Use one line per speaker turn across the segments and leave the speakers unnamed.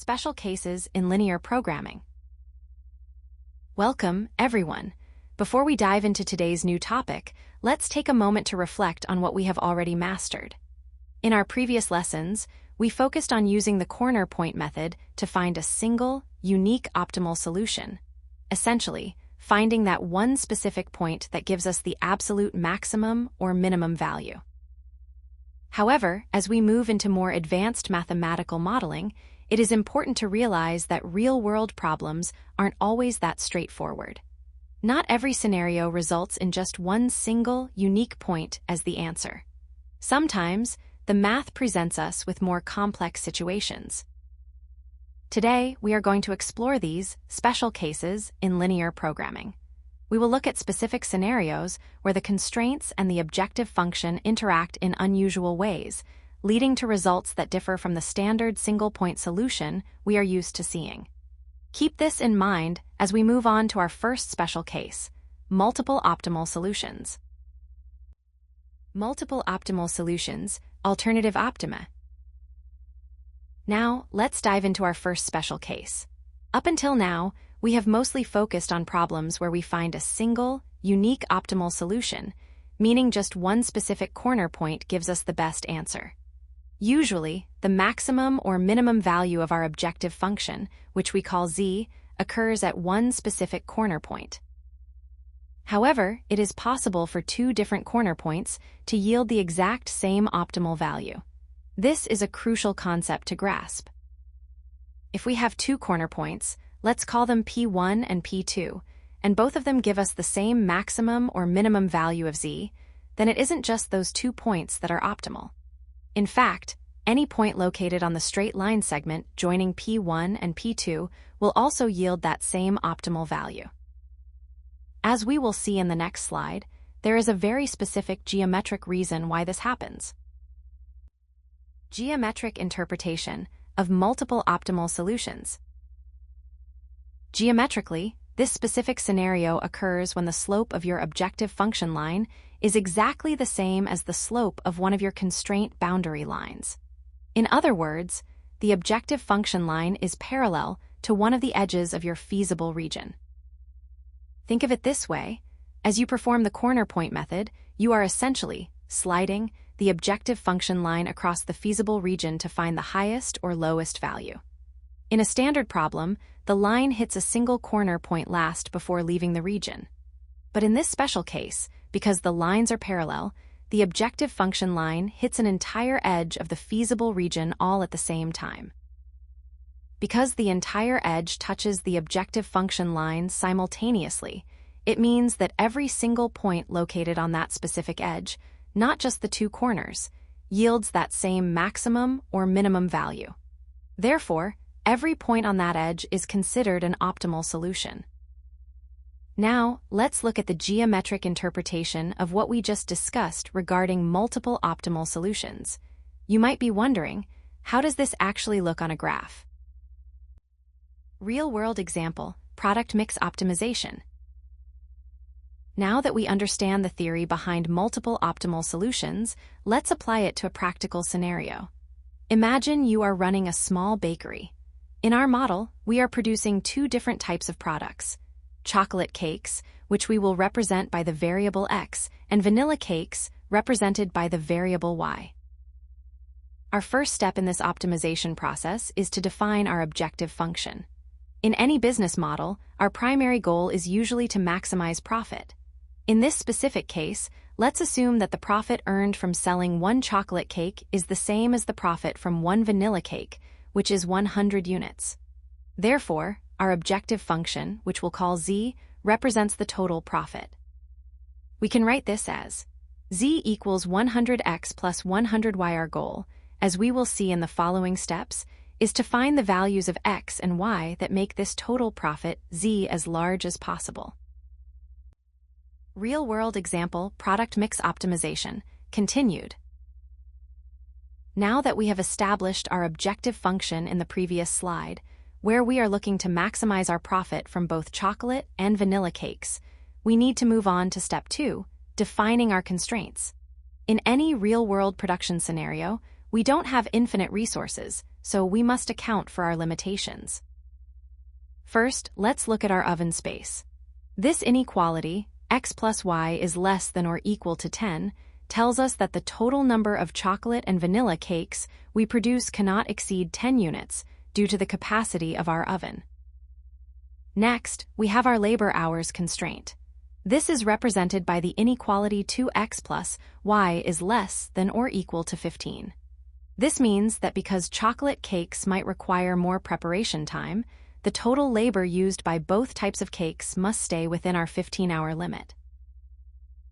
Special cases in linear programming. Welcome, everyone. Before we dive into today's new topic, let's take a moment to reflect on what we have already mastered. In our previous lessons, we focused on using the corner point method to find a single, unique optimal solution. Essentially, finding that one specific point that gives us the absolute maximum or minimum value. However, as we move into more advanced mathematical modeling, it is important to realize that real-world problems aren't always that straightforward. Not every scenario results in just one single, unique point as the answer. Sometimes, the math presents us with more complex situations. Today, we are going to explore these special cases in linear programming. We will look at specific scenarios where the constraints and the objective function interact in unusual ways, leading to results that differ from the standard single-point solution we are used to seeing. Keep this in mind as we move on to our first special case, multiple optimal solutions. Multiple optimal solutions, alternative Optima. Now, let's dive into our first special case. Up until now, we have mostly focused on problems where we find a single, unique optimal solution, meaning just one specific corner point gives us the best answer. Usually, the maximum or minimum value of our objective function, which we call z, occurs at one specific corner point. However, it is possible for two different corner points to yield the exact same optimal value. This is a crucial concept to grasp. If we have two corner points, let's call them P1 and P2, and both of them give us the same maximum or minimum value of z, then it isn't just those 2 points that are optimal. In fact, any point located on the straight line segment joining P1 and P2 will also yield that same optimal value. As we will see in the next slide, there is a very specific geometric reason why this happens. Geometric interpretation of multiple optimal solutions. Geometrically, this specific scenario occurs when the slope of your objective function line is exactly the same as the slope of one of your constraint boundary lines. In other words, the objective function line is parallel to one of the edges of your feasible region. Think of it this way: as you perform the corner point method, you are essentially sliding the objective function line across the feasible region to find the highest or lowest value. In a standard problem, the line hits a single corner point last before leaving the region. But in this special case, because the lines are parallel, the objective function line hits an entire edge of the feasible region all at the same time. Because the entire edge touches the objective function line simultaneously, it means that every single point located on that specific edge, not just the two corners, yields that same maximum or minimum value. Therefore, every point on that edge is considered an optimal solution. Now, let's look at the geometric interpretation of what we just discussed regarding multiple optimal solutions. You might be wondering, how does this actually look on a graph? Real-world example, product mix optimization. Now that we understand the theory behind multiple optimal solutions, let's apply it to a practical scenario. Imagine you are running a small bakery. In our model, we are producing two different types of products: chocolate cakes, which we will represent by the variable x, and vanilla cakes, represented by the variable y. Our first step in this optimization process is to define our objective function. In any business model, our primary goal is usually to maximize profit. In this specific case, let's assume that the profit earned from selling one chocolate cake is the same as the profit from one vanilla cake, which is 100 units. Therefore, our objective function, which we'll call z, represents the total profit. We can write this as z equals 100x plus 100y. Our goal, as we will see in the following steps, is to find the values of x and y that make this total profit z as large as possible. Real-world example, product mix optimization, continued. Now that we have established our objective function in the previous slide, where we are looking to maximize our profit from both chocolate and vanilla cakes, we need to move on to step 2, defining our constraints. In any real-world production scenario, we don't have infinite resources, so we must account for our limitations. First, let's look at our oven space. This inequality, x plus y is less than or equal to 10, tells us that the total number of chocolate and vanilla cakes we produce cannot exceed 10 units due to the capacity of our oven. Next, we have our labor hours constraint. This is represented by the inequality 2x plus y is less than or equal to 15. This means that because chocolate cakes might require more preparation time, the total labor used by both types of cakes must stay within our 15-hour limit.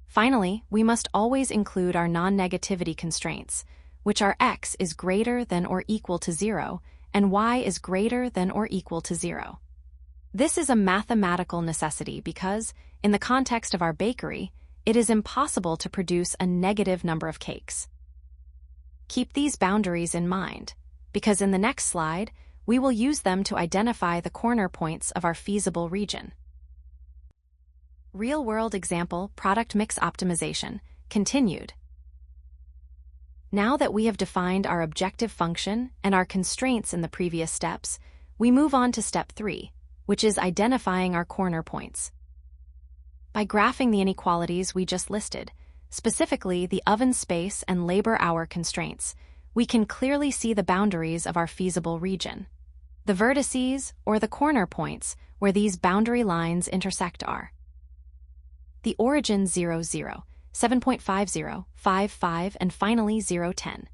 Finally, we must always include our non-negativity constraints, which are x is greater than or equal to 0 and y is greater than or equal to 0. This is a mathematical necessity because, in the context of our bakery, it is impossible to produce a negative number of cakes. Keep these boundaries in mind, because in the next slide, we will use them to identify the corner points of our feasible region. Real-world example, product mix optimization, continued. Now that we have defined our objective function and our constraints in the previous steps, we move on to step 3, which is identifying our corner points. By graphing the inequalities we just listed, specifically the oven space and labor hour constraints, we can clearly see the boundaries of our feasible region. The vertices, or the corner points, where these boundary lines intersect are the origin 0, 0, 7.50, 5, 5, and finally 0, 10.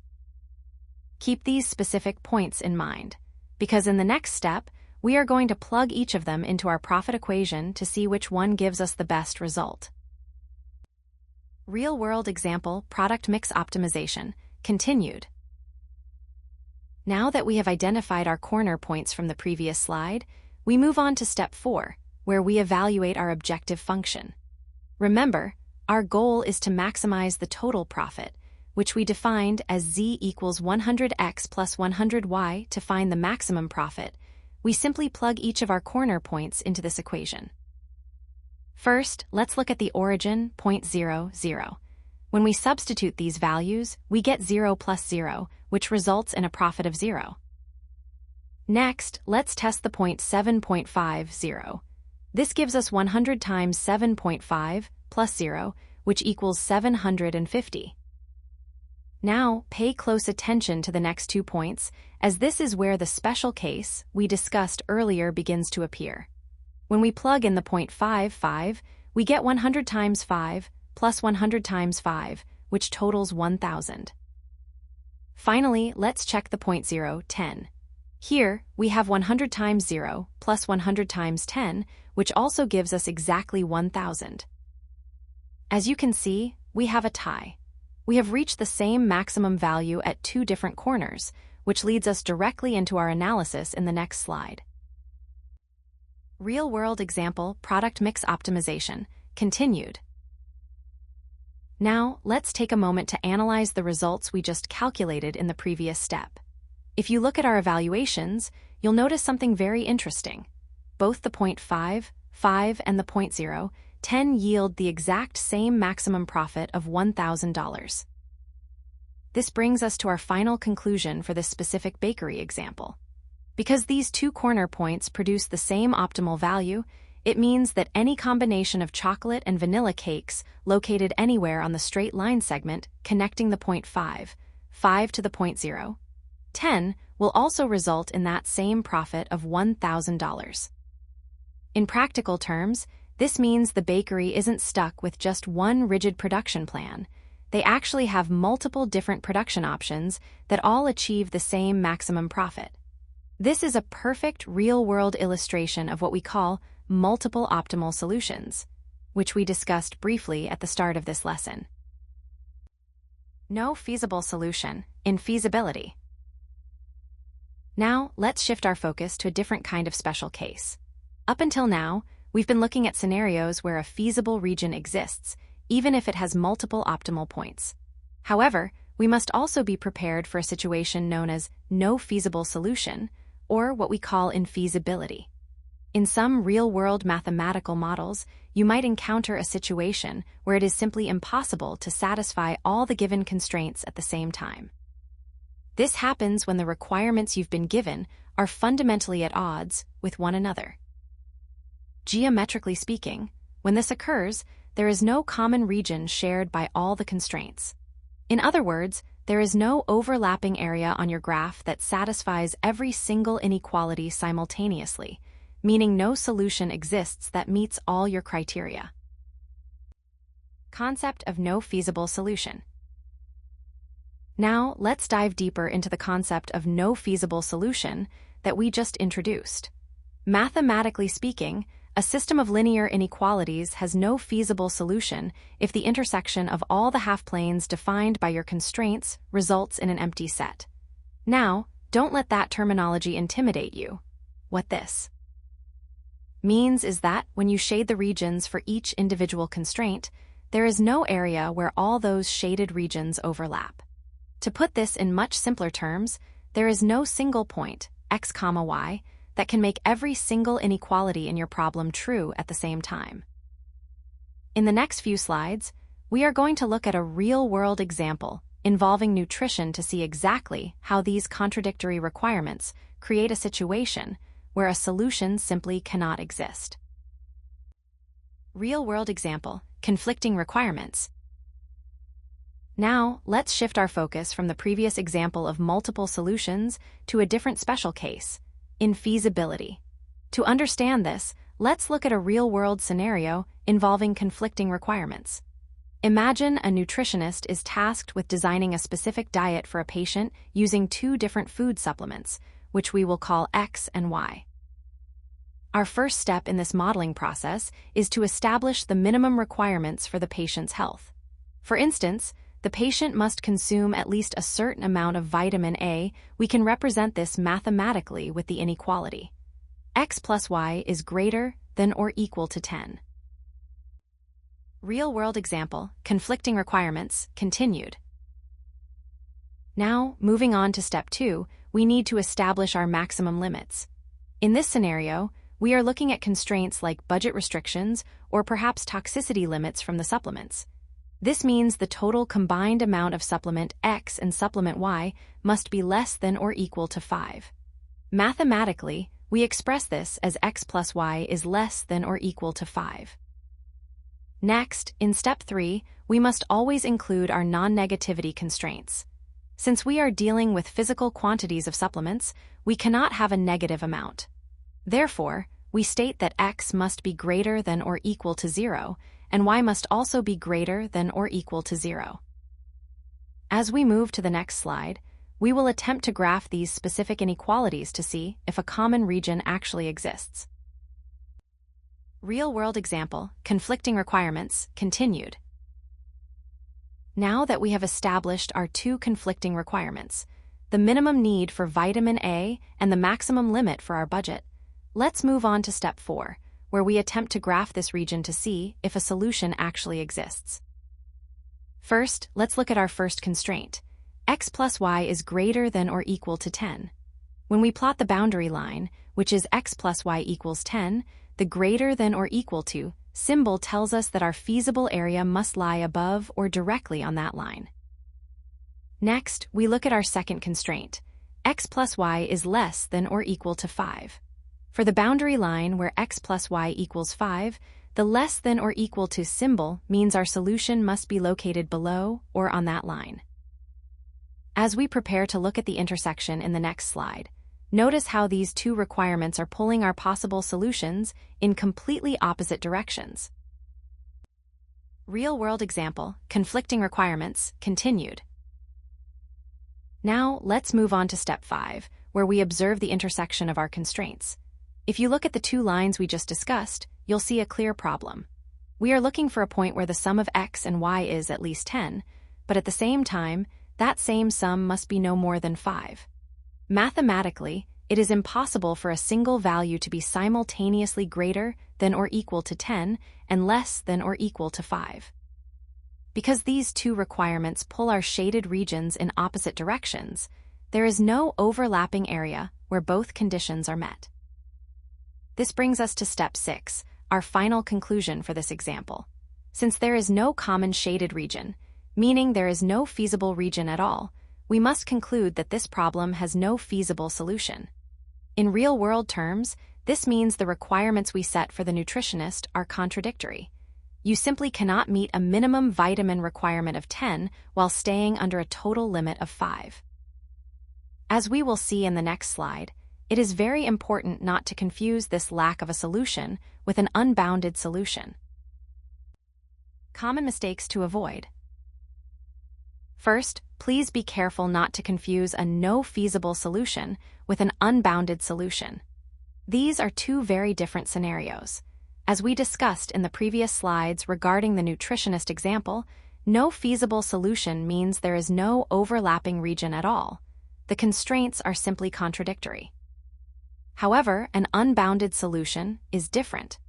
Keep these specific points in mind, because in the next step, we are going to plug each of them into our profit equation to see which one gives us the best result. Real-world example, product mix optimization, continued. Now that we have identified our corner points from the previous slide, we move on to step 4, where we evaluate our objective function. Remember, our goal is to maximize the total profit, which we defined as z equals 100x plus 100y to find the maximum profit. We simply plug each of our corner points into this equation. First, let's look at the origin, 0.0, 0. When we substitute these values, we get 0 plus 0, which results in a profit of 0. Next, let's test the point 7.50. This gives us 100 times 7.5 plus 0, which equals 750. Now, pay close attention to the next 2 points, as this is where the special case we discussed earlier begins to appear. When we plug in the 0.55, we get 100 times 5 plus 100 times 5, which totals 1,000. Finally, let's check the point 0, 10. Here, we have 100 times 0 plus 100 times 10, which also gives us exactly 1,000. As you can see, we have a tie. We have reached the same maximum value at 2 different corners, which leads us directly into our analysis in the next slide. Real-world example, product mix optimization, continued. Now, let's take a moment to analyze the results we just calculated in the previous step. If you look at our evaluations, you'll notice something very interesting. Both the 0.5, 5, and the 0.0, 10 yield the exact same maximum profit of $1,000. This brings us to our final conclusion for this specific bakery example. Because these 2 corner points produce the same optimal value, it means that any combination of chocolate and vanilla cakes located anywhere on the straight line segment connecting the 0.5, 5 to the 0.0, 10 will also result in that same profit of $1,000. In practical terms, this means the bakery isn't stuck with just one rigid production plan. They actually have multiple different production options that all achieve the same maximum profit. This is a perfect real-world illustration of what we call multiple optimal solutions, which we discussed briefly at the start of this lesson. No feasible solution, infeasibility. Now, let's shift our focus to a different kind of special case. Up until now, we've been looking at scenarios where a feasible region exists, even if it has multiple optimal points. However, we must also be prepared for a situation known as no feasible solution, or what we call infeasibility. In some real-world mathematical models, you might encounter a situation where it is simply impossible to satisfy all the given constraints at the same time. This happens when the requirements you've been given are fundamentally at odds with one another. Geometrically speaking, when this occurs, there is no common region shared by all the constraints. In other words, there is no overlapping area on your graph that satisfies every single inequality simultaneously, meaning no solution exists that meets all your criteria. Concept of no feasible solution. Now, let's dive deeper into the concept of no feasible solution that we just introduced. Mathematically speaking, a system of linear inequalities has no feasible solution if the intersection of all the half-planes defined by your constraints results in an empty set. Now, don't let that terminology intimidate you. What this means is that when you shade the regions for each individual constraint, there is no area where all those shaded regions overlap. To put this in much simpler terms, there is no single point, x, y, that can make every single inequality in your problem true at the same time. In the next few slides, we are going to look at a real-world example involving nutrition to see exactly how these contradictory requirements create a situation where a solution simply cannot exist. Real-world example, conflicting requirements. Now, let's shift our focus from the previous example of multiple solutions to a different special case, infeasibility. To understand this, let's look at a real-world scenario involving conflicting requirements. Imagine a nutritionist is tasked with designing a specific diet for a patient using two different food supplements, which we will call X and Y. Our first step in this modeling process is to establish the minimum requirements for the patient's health. For instance, the patient must consume at least a certain amount of vitamin A. We can represent this mathematically with the inequality. X plus Y is greater than or equal to 10. Real-world example, conflicting requirements, continued. Now, moving on to step 2, we need to establish our maximum limits. In this scenario, we are looking at constraints like budget restrictions or perhaps toxicity limits from the supplements. This means the total combined amount of supplement X and supplement Y must be less than or equal to 5. Mathematically, we express this as X plus Y is less than or equal to 5. Next, in step 3, we must always include our non-negativity constraints. Since we are dealing with physical quantities of supplements, we cannot have a negative amount. Therefore, we state that X must be greater than or equal to 0, and Y must also be greater than or equal to 0. As we move to the next slide, we will attempt to graph these specific inequalities to see if a common region actually exists. Real-world example, conflicting requirements, continued. Now that we have established our two conflicting requirements, the minimum need for vitamin A and the maximum limit for our budget, let's move on to step 4, where we attempt to graph this region to see if a solution actually exists. First, let's look at our first constraint. X plus Y is greater than or equal to 10. When we plot the boundary line, which is X plus Y equals 10, the greater than or equal to symbol tells us that our feasible area must lie above or directly on that line. Next, we look at our second constraint. X plus Y is less than or equal to 5. For the boundary line where X plus Y equals 5, the less than or equal to symbol means our solution must be located below or on that line. As we prepare to look at the intersection in the next slide, notice how these two requirements are pulling our possible solutions in completely opposite directions. Real-world example, conflicting requirements, continued. Now, let's move on to step 5, where we observe the intersection of our constraints. If you look at the two lines we just discussed, you'll see a clear problem. We are looking for a point where the sum of X and Y is at least 10, but at the same time, that same sum must be no more than 5. Mathematically, it is impossible for a single value to be simultaneously greater than or equal to 10 and less than or equal to 5. Because these two requirements pull our shaded regions in opposite directions, there is no overlapping area where both conditions are met. This brings us to step 6, our final conclusion for this example. Since there is no common shaded region, meaning there is no feasible region at all, we must conclude that this problem has no feasible solution. In real-world terms, this means the requirements we set for the nutritionist are contradictory. You simply cannot meet a minimum vitamin requirement of 10 while staying under a total limit of 5. As we will see in the next slide, it is very important not to confuse this lack of a solution with an unbounded solution. Common mistakes to avoid. First, please be careful not to confuse a no feasible solution with an unbounded solution. These are two very different scenarios. As we discussed in the previous slides regarding the nutritionist example, no feasible solution means there is no overlapping region at all. The constraints are simply contradictory. However, an unbounded solution is different.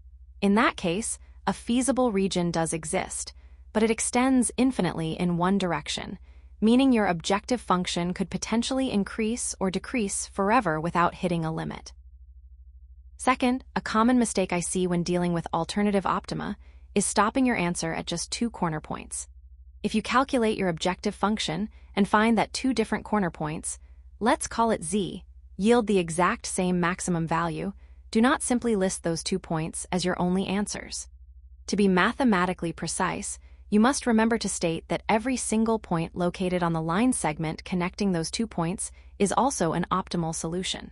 In that case, a feasible region does exist, but it extends infinitely in one direction, meaning your objective function could potentially increase or decrease forever without hitting a limit. Second, a common mistake I see when dealing with alternative optima is stopping your answer at just 2 corner points. If you calculate your objective function and find that 2 different corner points, let's call it z, yield the exact same maximum value, do not simply list those 2 points as your only answers. To be mathematically precise, you must remember to state that every single point located on the line segment connecting those 2 points is also an optimal solution.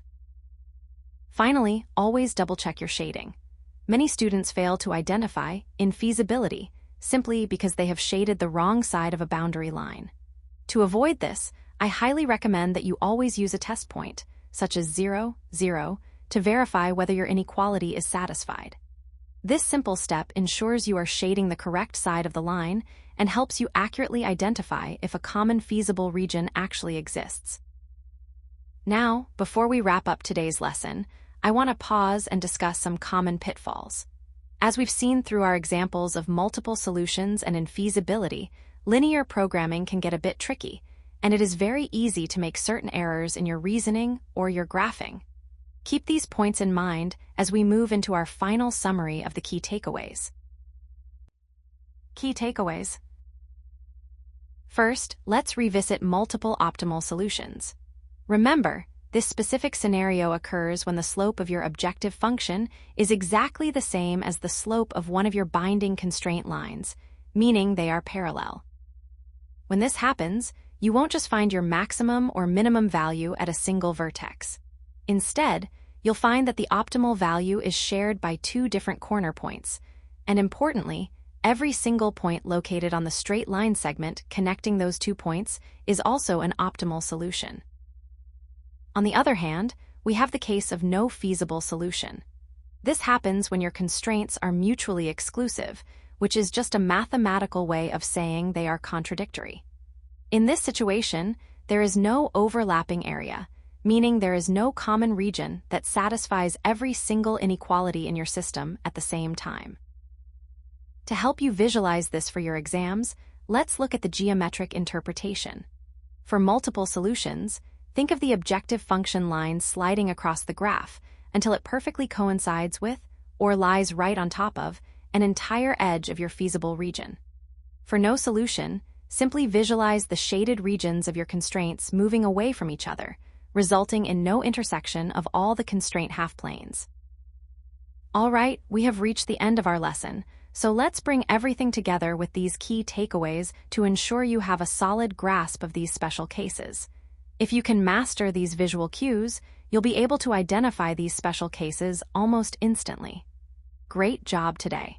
Finally, always double-check your shading. Many students fail to identify infeasibility simply because they have shaded the wrong side of a boundary line. To avoid this, I highly recommend that you always use a test point, such as 0, 0, to verify whether your inequality is satisfied. This simple step ensures you are shading the correct side of the line and helps you accurately identify if a common feasible region actually exists. Now, before we wrap up today's lesson, I want to pause and discuss some common pitfalls. As we've seen through our examples of multiple solutions and infeasibility, linear programming can get a bit tricky, and it is very easy to make certain errors in your reasoning or your graphing. Keep these points in mind as we move into our final summary of the key takeaways. Key takeaways. First, let's revisit multiple optimal solutions. Remember, this specific scenario occurs when the slope of your objective function is exactly the same as the slope of one of your binding constraint lines, meaning they are parallel. When this happens, you won't just find your maximum or minimum value at a single vertex. Instead, you'll find that the optimal value is shared by 2 different corner points, and importantly, every single point located on the straight line segment connecting those 2 points is also an optimal solution. On the other hand, we have the case of no feasible solution. This happens when your constraints are mutually exclusive, which is just a mathematical way of saying they are contradictory. In this situation, there is no overlapping area, meaning there is no common region that satisfies every single inequality in your system at the same time. To help you visualize this for your exams, let's look at the geometric interpretation. For multiple solutions, think of the objective function line sliding across the graph until it perfectly coincides with, or lies right on top of, an entire edge of your feasible region. For no solution, simply visualize the shaded regions of your constraints moving away from each other, resulting in no intersection of all the constraint half-planes. All right, we have reached the end of our lesson, so let's bring everything together with these key takeaways to ensure you have a solid grasp of these special cases. If you can master these visual cues, you'll be able to identify these special cases almost instantly. Great job today!